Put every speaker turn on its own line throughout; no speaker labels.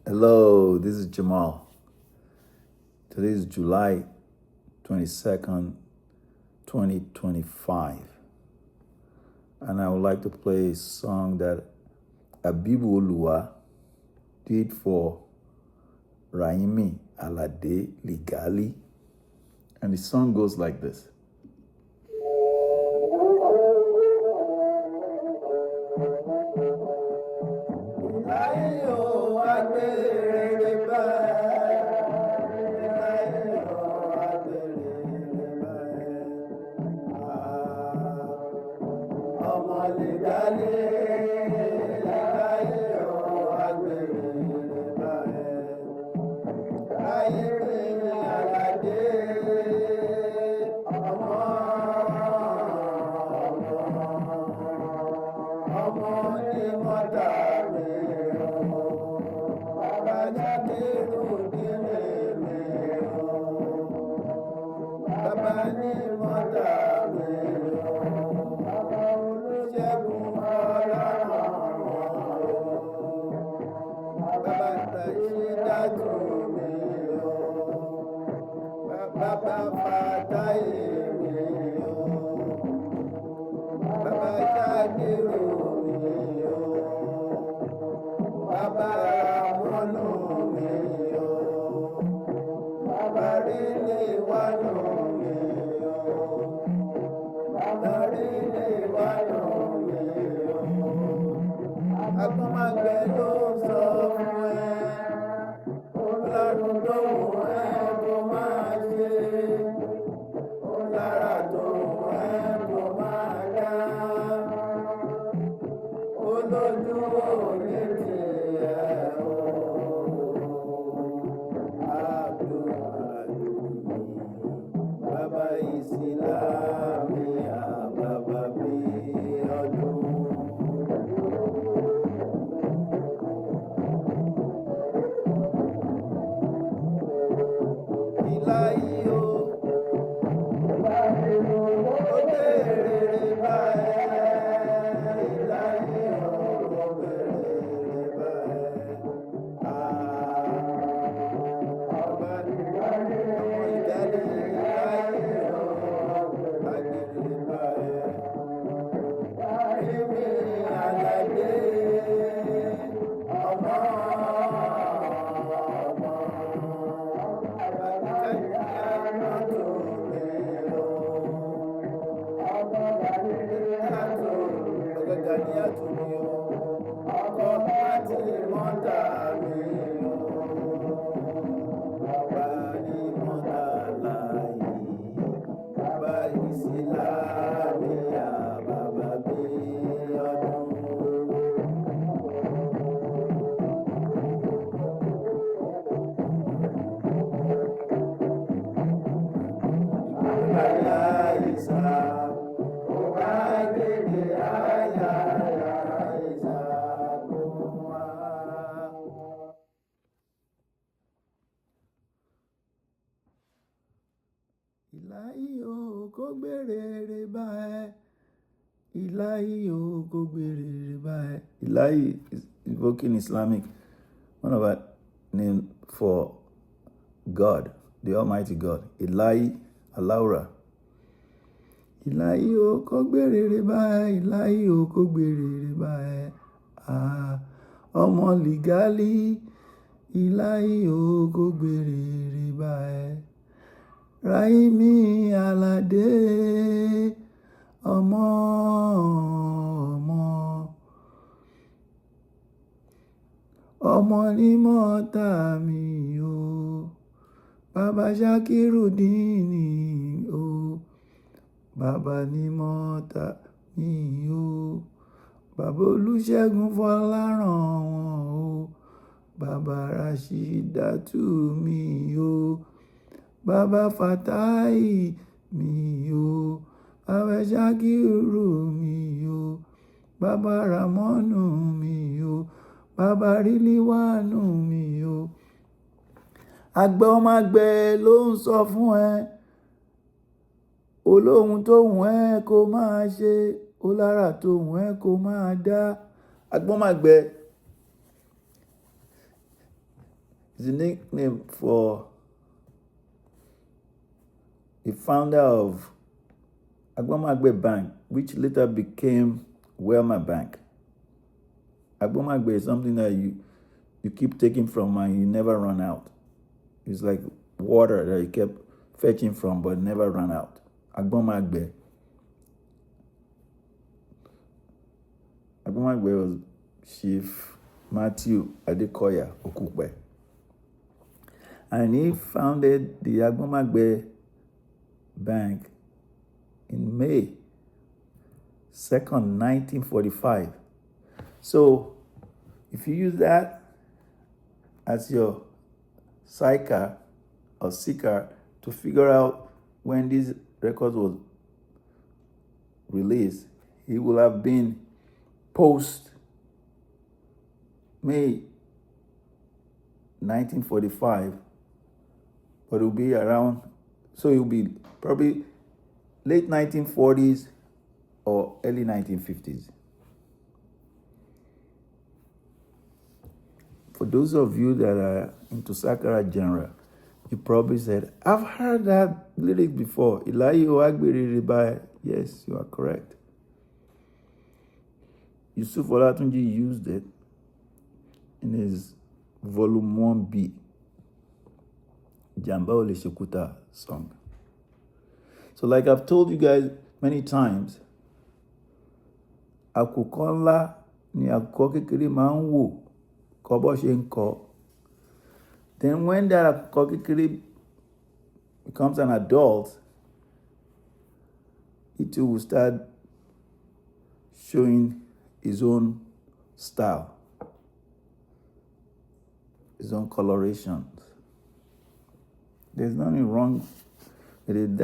Hello, this is Jammal. Today is July 22nd, 2025. And I would like to play a song that Abibu Oluwa did for Rahimi Alade Ligali. And the song goes like this. Ilahi o kó gbé rere bá ẹ. Ilahi o kó gbé rere bá ẹ. Ilahi is invoking Islamic, one of our name for God, the Almighty God. Ilahi, Alaura. Ilahi o kó gbé rere bá ẹ. Ilahi o kó gbé rere bá ẹ. Ọmọ Ligali. Ilahi o kó gbé rere bá ẹ. Rahimi Alade ọmọ ní mọ́ta mi o, bàbá Shakirudini o, bàbá ní mọ́ta mi o, bàbá Olúṣẹ́gun Fọláràn wọn o, bàbá Rashidatu mi o, bàbá Fatai mi o, bàbá Shakiru mi o, bàbá Ramonu mi o, bàbá Riliwanu mi o. Àgbẹ̀ ọmọ àgbẹ̀ ló ń sọ fún ẹ, olóhun tó wùn ẹ́ kó máa ṣe, ó lára tó wùn ẹ́ kó máa dá. Àgbẹ̀ ọmọ àgbẹ̀ It's a nickname for the founder of Agbomagbe Bank, which later became Welma Bank. Agbomagbe is something that you keep taking from and you never run out. It's like water that you kept fetching from but never run out. Agbomagbe. Agbomagbe was Chief Matthew Adekoya Okupe. And he founded the Agbomagbe Bank in May 2nd, 1945. So if you use that as your psycher or seeker to figure out when this record was released, it will have been post May 1945, but it will be around, so it will be probably late 1940s or early 1950s. For those of you that are into Sakara genre, you probably said, I've heard that lyric before. Ilahi rere. Yes, you are correct. Yusuf Olatunji used it in his volume 1B, Jammal song. So like I've told you guys many times, àkùkọ ńlá ni àkùkọ kékeré máa ń wò kọ́ bó ṣe ń kọ. Then when that àkùkọ kékeré becomes an adult, it too will start showing his own style, his own colorations. There's nothing wrong with it.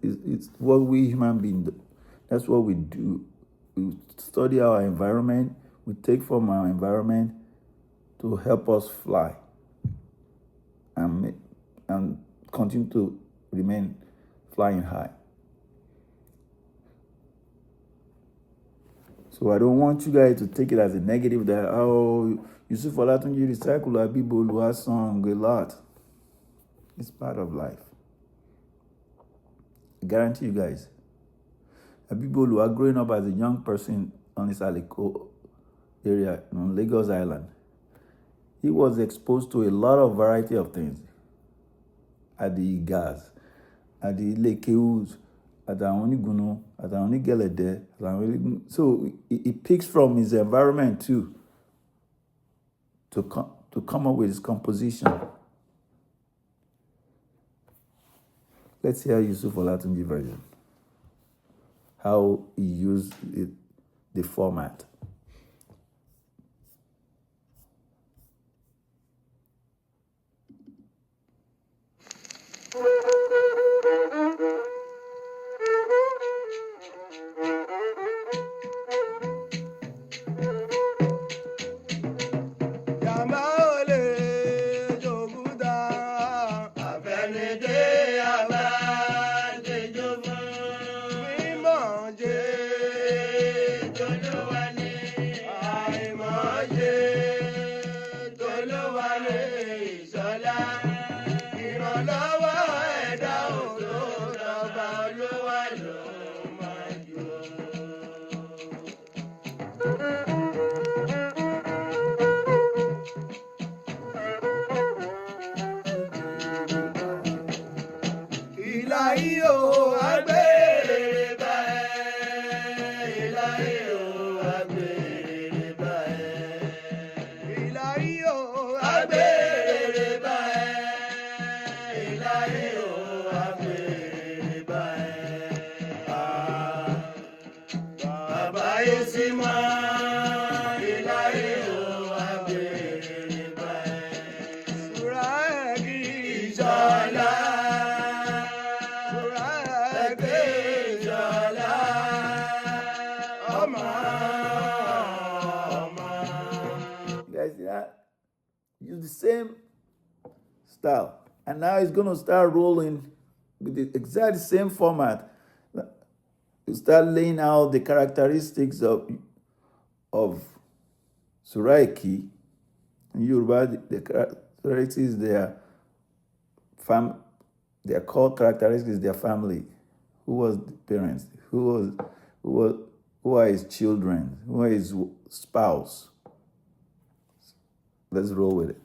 It's what we human beings do. That's what we do. We study our environment. We take from our environment to help us fly and continue to remain flying high. So I don't want you guys to take it as a negative that, oh, Yusuf Olatunji recycle Abibu Oluwa song a lot. It's part of life. I guarantee you guys. Abibu Oluwa, growing up as a young person on this Aliko area on Lagos Island, he was exposed to a lot of variety of things. At the gas, at the Lekeus, at the Oniguno, at the Onigelede. So he picks from his environment too to come up with his composition. Let's hear Yusuf Olatunji version. How he used the format. Use the same style, and now it's going to start rolling with the exact same format. You start laying out the characteristics of Suraiki in Yoruba. characteristics, their core characteristics, their family. Who was the parents? Who are his children? Who are his spouse? Let's roll with it.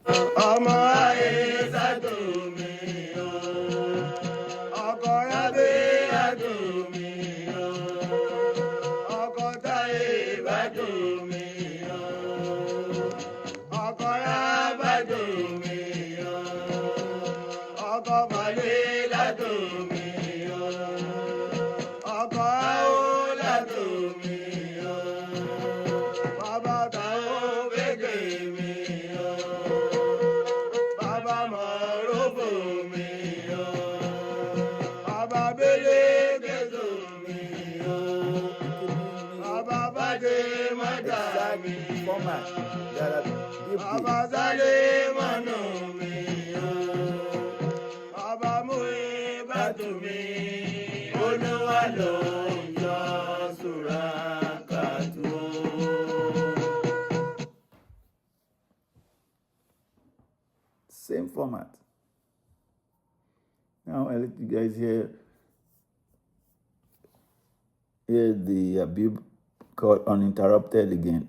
Same format. Now I let you guys hear the Abibu called Uninterrupted again.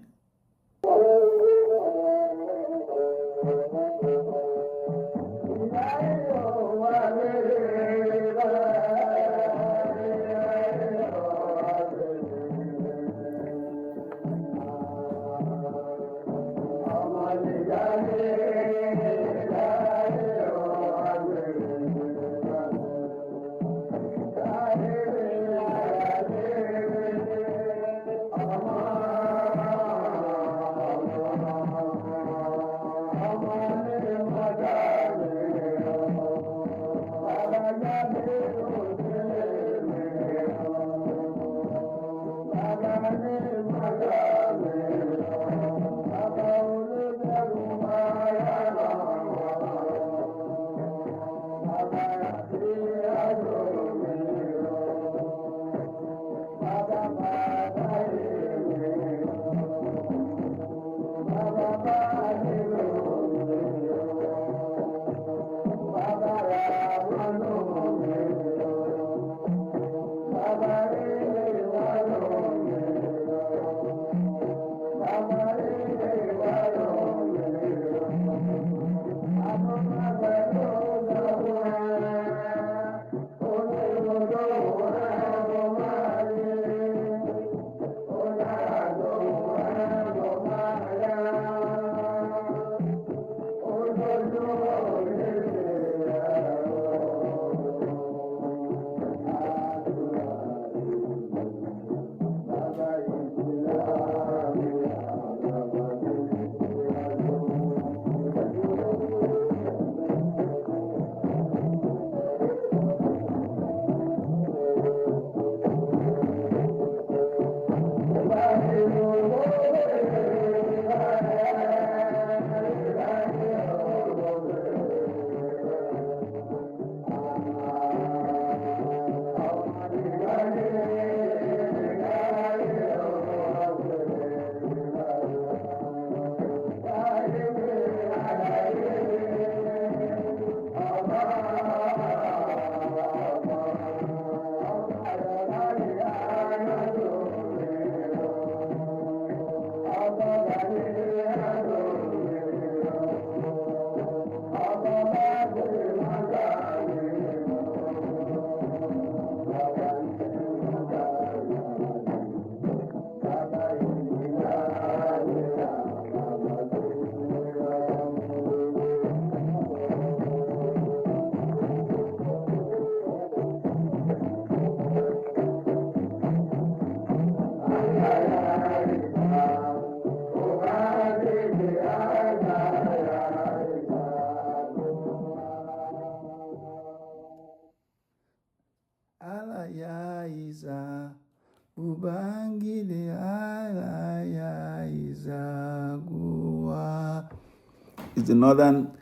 It's the northern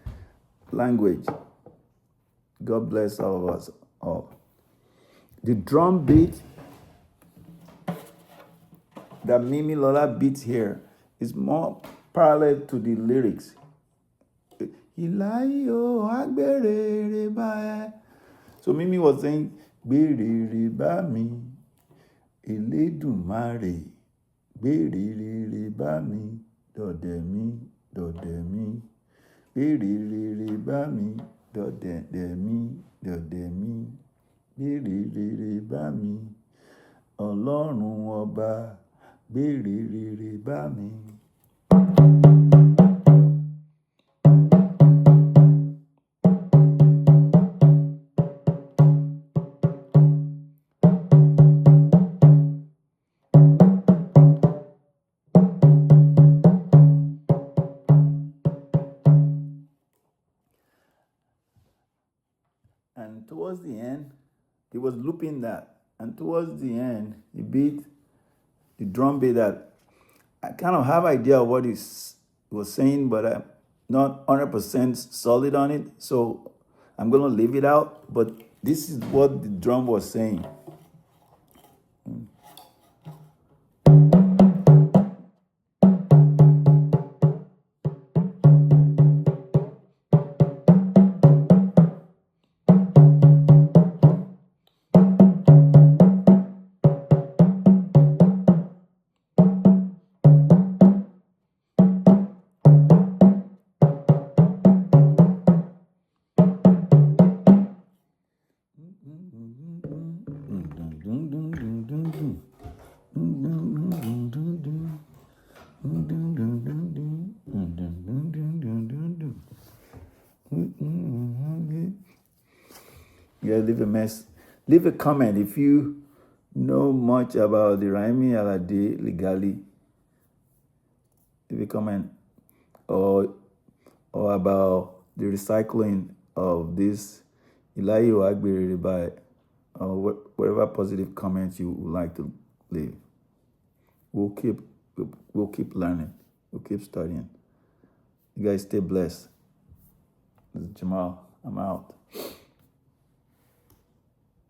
language. God bless all of us all. The drum beat that Mimilọla beats here is more parallel to the lyrics. Ilahi o agbèrèrè bá ẹ. So Mimi was saying, gbèrèrè bá mi, Elédùmarè, gbèrèrè bá mi, dọ̀dẹ̀ mi, dọ̀dẹ̀ mi, gbèrèrè bá mi, dọ̀dẹ̀ mi, dọ̀dẹ̀ mi, gbèrèrè bá mi, Ọlọ́run ọba, gbèrèrè bá mi. And towards the end, he was looping that. And towards the end, he beat the drum beat that I kind of have idea of what he was saying, but I'm not 100% solid on it. So I'm going to leave it out. But this is what the drum was saying. Yeah, leave a comment if you know much about the Rahimi Alade Ligali. Leave a comment or about the recycling of this Ilahi Agbere by or whatever positive comments you would like to leave. We'll keep learning. We'll keep studying. You guys stay blessed. This is Jammal. I'm out.